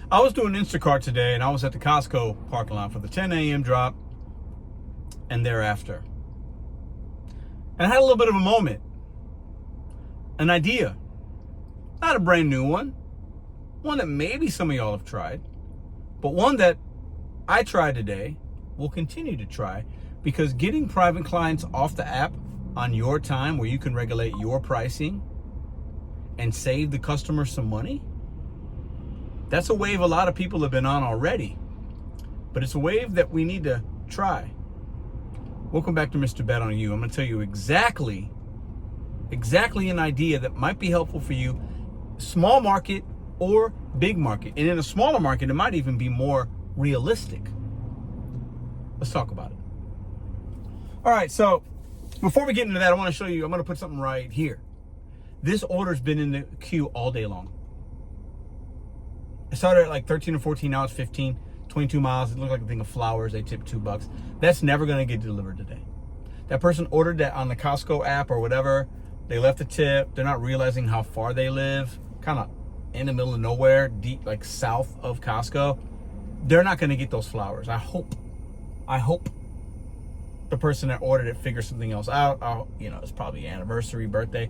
I was doing Instacart today, and I was at the Costco parking lot for the 10 a.m. drop and thereafter. And I had a little bit of a moment, an idea. Not a brand new one that maybe some of y'all have tried, but one that I tried today, will continue to try, because getting private clients off the app on your time, where you can regulate your pricing and save the customer some money, that's a wave a lot of people have been on already, but it's a wave that we need to try. Welcome back to Mr. Bet on You. I'm going to tell you exactly an idea that might be helpful for you, small market or big market. And in a smaller market, it might even be more realistic. Let's talk about it. All right, so before we get into that, I want to show you, I'm going to put something right here. This order's been in the queue all day long. It started at like 13 or 14, now it's 15, 22 miles. It looked like a thing of flowers. They tipped $2. That's never going to get delivered today. That person ordered that on the Costco app or whatever. They left a tip. They're not realizing how far they live, kind of in the middle of nowhere, deep, like south of Costco. They're not going to get those flowers. I hope the person that ordered it figures something else out. It's probably anniversary, birthday.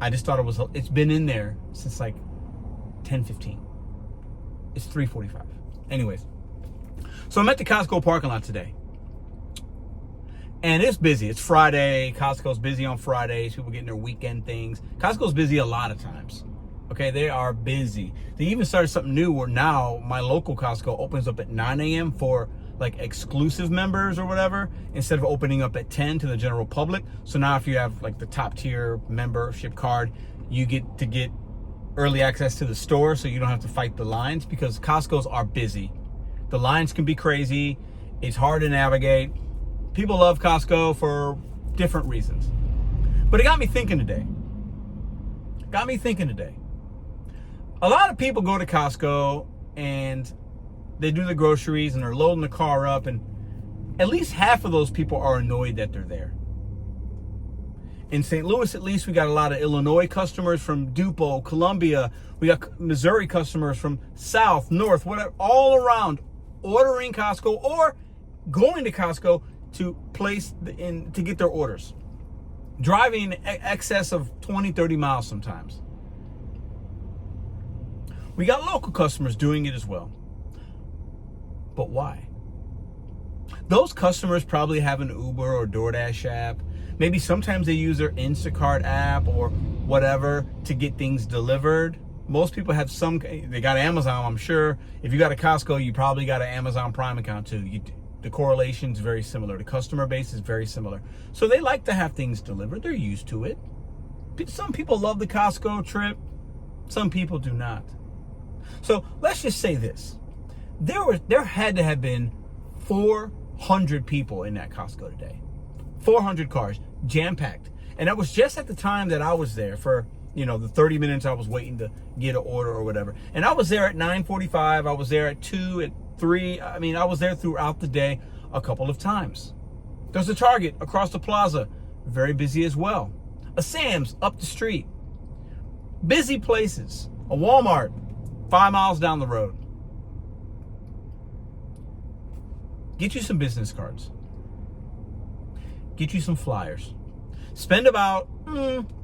I just thought it's been in there since like 10:15. It's 3:45. Anyways, so I'm at the Costco parking lot today, and it's busy. It's Friday. Costco's busy on Fridays. People getting their weekend things. Costco's busy a lot of times. Okay, they are busy. They even started something new where now my local Costco opens up at 9 a.m. for like exclusive members or whatever, instead of opening up at 10 to the general public. So now if you have like the top tier membership card, you get to get early access to the store, so you don't have to fight the lines, because Costco's are busy. The lines can be crazy. It's hard to navigate. People love Costco for different reasons. But it got me thinking today. A lot of people go to Costco and they do the groceries and they're loading the car up, and at least half of those people are annoyed that they're there. In St. Louis, at least, we got a lot of Illinois customers from Dupo, Columbia. We got Missouri customers from South, North, whatever, all around, ordering Costco or going to Costco to to get their orders. Driving in excess of 20, 30 miles sometimes. We got local customers doing it as well. But why? Those customers probably have an Uber or DoorDash app. Maybe sometimes they use their Instacart app or whatever to get things delivered. Most people have they got Amazon, I'm sure. If you got a Costco, you probably got an Amazon Prime account too. The correlation is very similar. The customer base is very similar. So they like to have things delivered. They're used to it. Some people love the Costco trip. Some people do not. So let's just say this. There had to have been 400 people in that Costco today. 400 cars, jam-packed. And that was just at the time that I was there for, the 30 minutes I was waiting to get an order or whatever. And I was there at 9:45. I was there at 2, at 3. I was there throughout the day a couple of times. There's a Target across the plaza, very busy as well. A Sam's up the street. Busy places. A Walmart 5 miles down the road. Get you some business cards. Get you some flyers. Spend about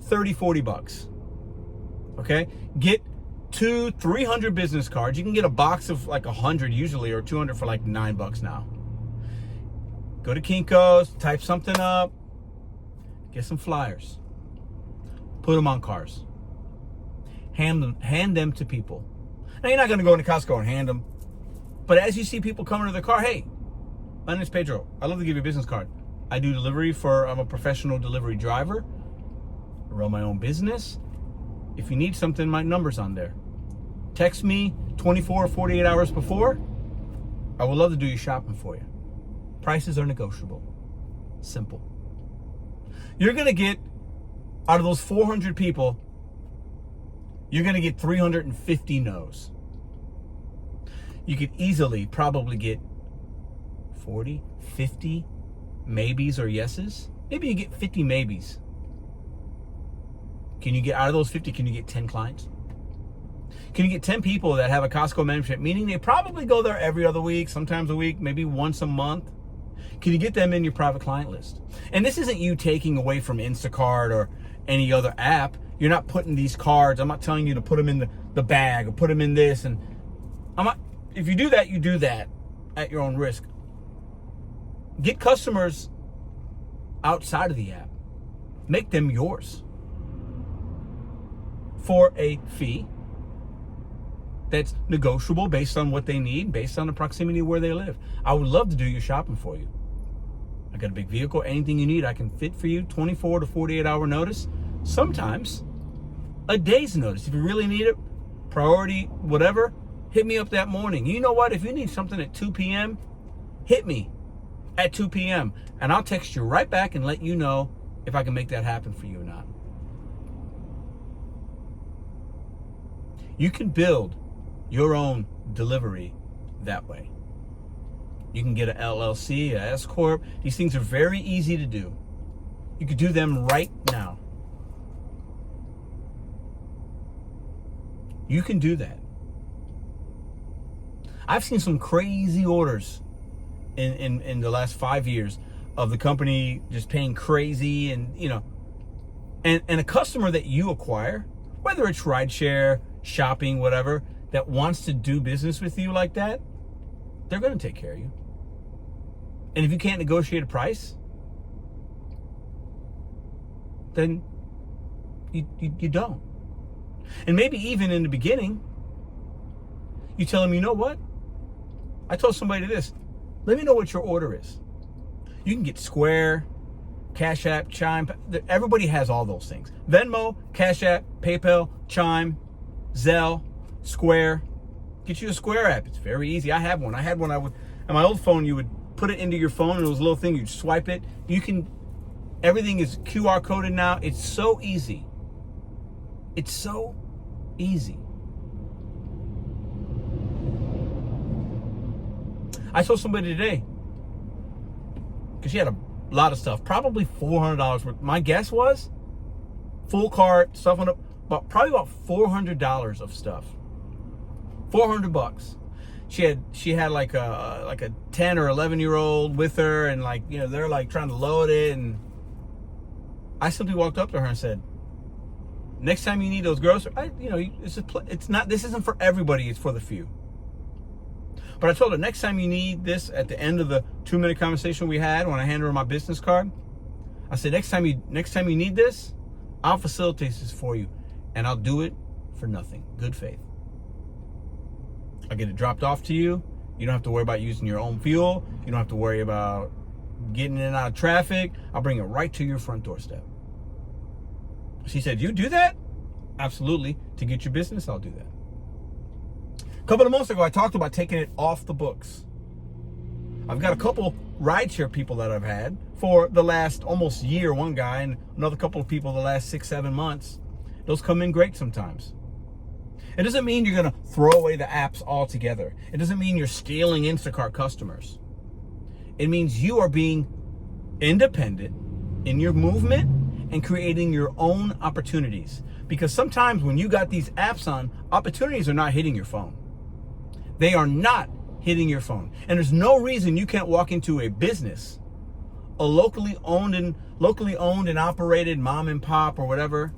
30, 40 bucks. Okay? Get 200, 300 business cards. You can get a box of like 100 usually, or 200 for like $9 now. Go to Kinko's, type something up, get some flyers. Put them on cars. Hand them to people. Now, you're not going to go into Costco and hand them. But as you see people coming to the car, hey, my name is Pedro. I'd love to give you a business card. I do delivery I'm a professional delivery driver. I run my own business. If you need something, my number's on there. Text me 24 or 48 hours before. I would love to do your shopping for you. Prices are negotiable. Simple. You're going to get, out of those 400 people, you're going to get 350 no's. You could easily probably get 40, 50 maybes or yeses. Maybe you get 50 maybes. Can you get, out of those 50, can you get 10 clients? Can you get 10 people that have a Costco membership, meaning they probably go there every other week, sometimes a week, maybe once a month? Can you get them in your private client list? And this isn't you taking away from Instacart or any other app. You're not putting these cards. I'm not telling you to put them in the bag or put them in this. And if you do that, you do that at your own risk. Get customers outside of the app. Make them yours for a fee that's negotiable based on what they need, based on the proximity of where they live. I would love to do your shopping for you. I got a big vehicle, anything you need, I can fit for you, 24 to 48 hour notice. Sometimes a day's notice. If you really need it, priority, whatever, hit me up that morning. You know what? If you need something at 2 p.m., hit me at 2 p.m. and I'll text you right back and let you know if I can make that happen for you or not. You can build your own delivery that way. You can get an LLC, a S Corp. These things are very easy to do. You could do them right now. You can do that. I've seen some crazy orders in the last 5 years of the company just paying crazy, and and a customer that you acquire, whether it's rideshare, shopping, whatever, that wants to do business with you like that, they're going to take care of you. And if you can't negotiate a price, then you don't. And maybe even in the beginning, you tell them, you know what? I told somebody this. Let me know what your order is. You can get Square, Cash App, Chime. Everybody has all those things. Venmo, Cash App, PayPal, Chime, Zelle, Square. Get you a Square app. It's very easy. I have one. I had one. On my old phone, you would put it into your phone, and it was a little thing. You'd swipe it. Everything is QR coded now. It's so easy. It's so easy. I saw somebody today, because she had a lot of stuff, probably $400 worth. My guess was full cart stuff on it, but probably about $400 of stuff. $400. She had like a 10 or 11-year-old with her, and they're like trying to load it, and I simply walked up to her and said, next time you need those groceries, this isn't for everybody, it's for the few. But I told her, next time you need this, at the end of the 2-minute conversation we had when I handed her my business card, I said, next time you need this, I'll facilitate this for you, and I'll do it for nothing. Good faith. I'll get it dropped off to you. You don't have to worry about using your own fuel. You don't have to worry about getting in and out of traffic. I'll bring it right to your front doorstep. She said, you do that? Absolutely. To get your business, I'll do that. A couple of months ago, I talked about taking it off the books. I've got a couple rideshare people that I've had for the last almost year, one guy, and another couple of people the last 6-7 months. Those come in great sometimes. It doesn't mean you're going to throw away the apps altogether. It doesn't mean you're stealing Instacart customers. It means you are being independent in your movement and creating your own opportunities. Because sometimes when you got these apps on, opportunities are not hitting your phone. They are not hitting your phone. And there's no reason you can't walk into a business, a locally owned and operated mom and pop or whatever,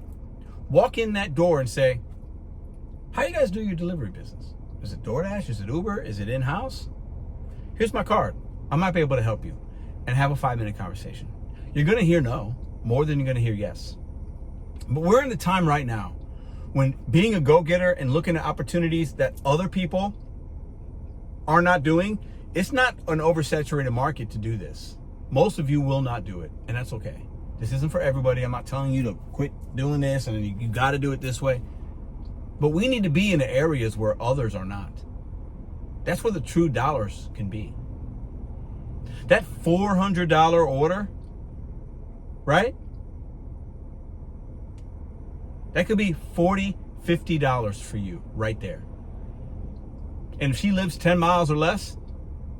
walk in that door and say, how you guys do your delivery business? Is it DoorDash? Is it Uber? Is it in-house? Here's my card. I might be able to help you, and have a 5-minute conversation. You're going to hear no more than you're going to hear yes. But we're in the time right now when being a go-getter and looking at opportunities that other people are not doing, it's not an oversaturated market to do this. Most of you will not do it, and that's okay. This isn't for everybody. I'm not telling you to quit doing this and you got to do it this way. But we need to be in the areas where others are not. That's where the true dollars can be. That $400 order, right? That could be $40, $50 for you right there. And if she lives 10 miles or less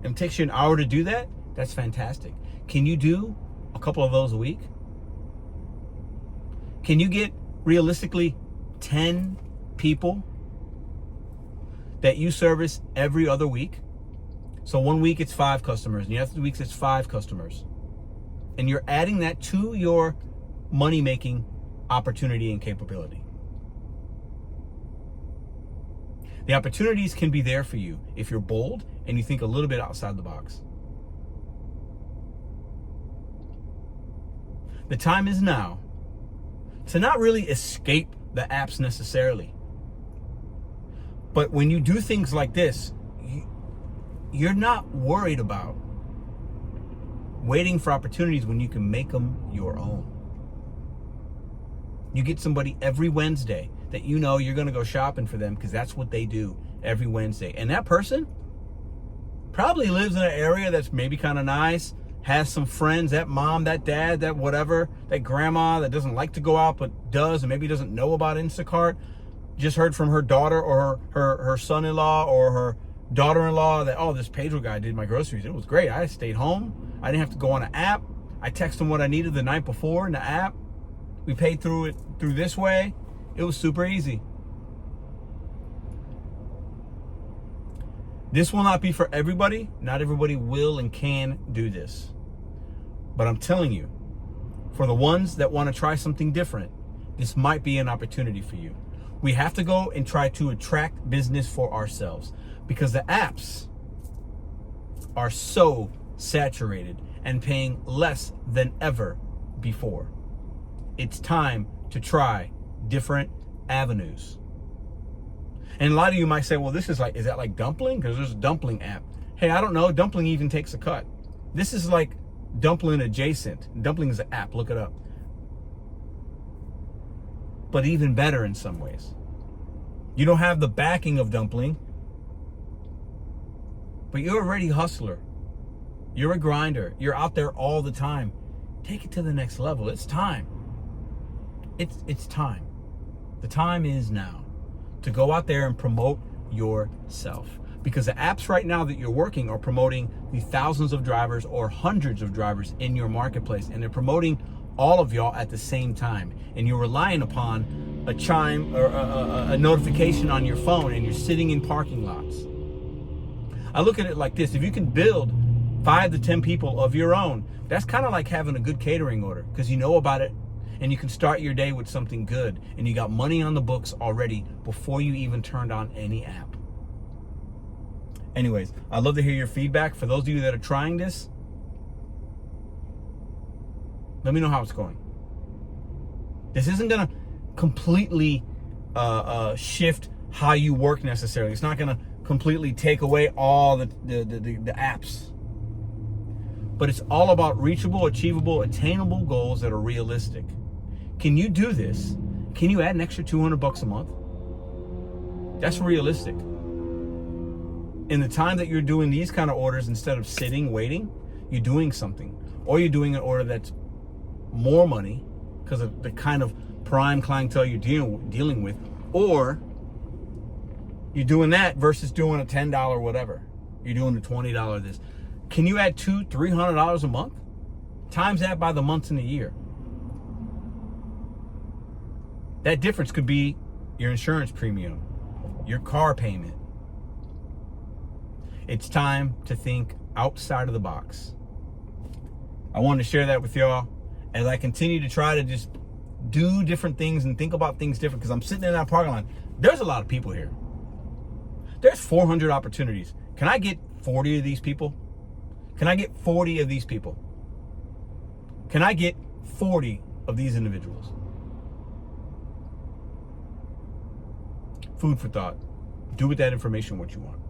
and it takes you an hour to do that, that's fantastic. Can you do a couple of those a week? Can you get realistically 10 people that you service every other week. So 1 week it's 5 customers, and the other weeks it's 5 customers. And you're adding that to your money-making opportunity and capability. The opportunities can be there for you if you're bold and you think a little bit outside the box. The time is now to not really escape the apps necessarily. But when you do things like this, you're not worried about waiting for opportunities when you can make them your own. You get somebody every Wednesday that you know you're going to go shopping for them because that's what they do every Wednesday. And that person probably lives in an area that's maybe kind of nice, has some friends, that mom, that dad, that whatever, that grandma that doesn't like to go out but does and maybe doesn't know about Instacart. Just heard from her daughter or her son-in-law or her daughter-in-law that, oh, this Pedro guy did my groceries. It was great. I stayed home. I didn't have to go on an app. I texted him what I needed the night before in the app. We paid through this way. It was super easy. This will not be for everybody. Not everybody will and can do this. But I'm telling you, for the ones that want to try something different, this might be an opportunity for you. We have to go and try to attract business for ourselves because the apps are so saturated and paying less than ever before. It's time to try different avenues. And a lot of you might say, well, is that like Dumpling? Because there's a Dumpling app. Hey, I don't know. Dumpling even takes a cut. This is like Dumpling adjacent. Dumpling is an app. Look it up. But even better in some ways. You don't have the backing of Dumpling, but you're already a hustler. You're a grinder. You're out there all the time. Take it to the next level. It's time. It's time. The time is now to go out there and promote yourself. Because the apps right now that you're working are promoting the thousands of drivers or hundreds of drivers in your marketplace. And they're promoting all of y'all at the same time. And you're relying upon a chime or a notification on your phone and you're sitting in parking lots. I look at it like this. If you can build 5 to 10 people of your own, that's kind of like having a good catering order because you know about it and you can start your day with something good and you got money on the books already before you even turned on any app. Anyways, I'd love to hear your feedback. For those of you that are trying this, let me know how it's going. This isn't going to completely shift how you work necessarily. It's not going to completely take away all the apps. But it's all about reachable, achievable, attainable goals that are realistic. Can you do this? Can you add an extra $200 a month? That's realistic. In the time that you're doing these kind of orders, instead of sitting, waiting, you're doing something. Or you're doing an order that's more money because of the kind of prime clientele you're dealing with. Or you're doing that versus doing a $10 whatever. You're doing a $20 this. Can you add $200, $300 a month? Times that by the months in the year. That difference could be your insurance premium, your car payment. It's time to think outside of the box. I wanted to share that with y'all as I continue to try to just do different things and think about things different because I'm sitting in that parking lot. There's a lot of people here. There's 400 opportunities. Can I get 40 of these people? Can I get 40 of these people? Can I get 40 of these individuals? Food for thought. Do with that information what you want.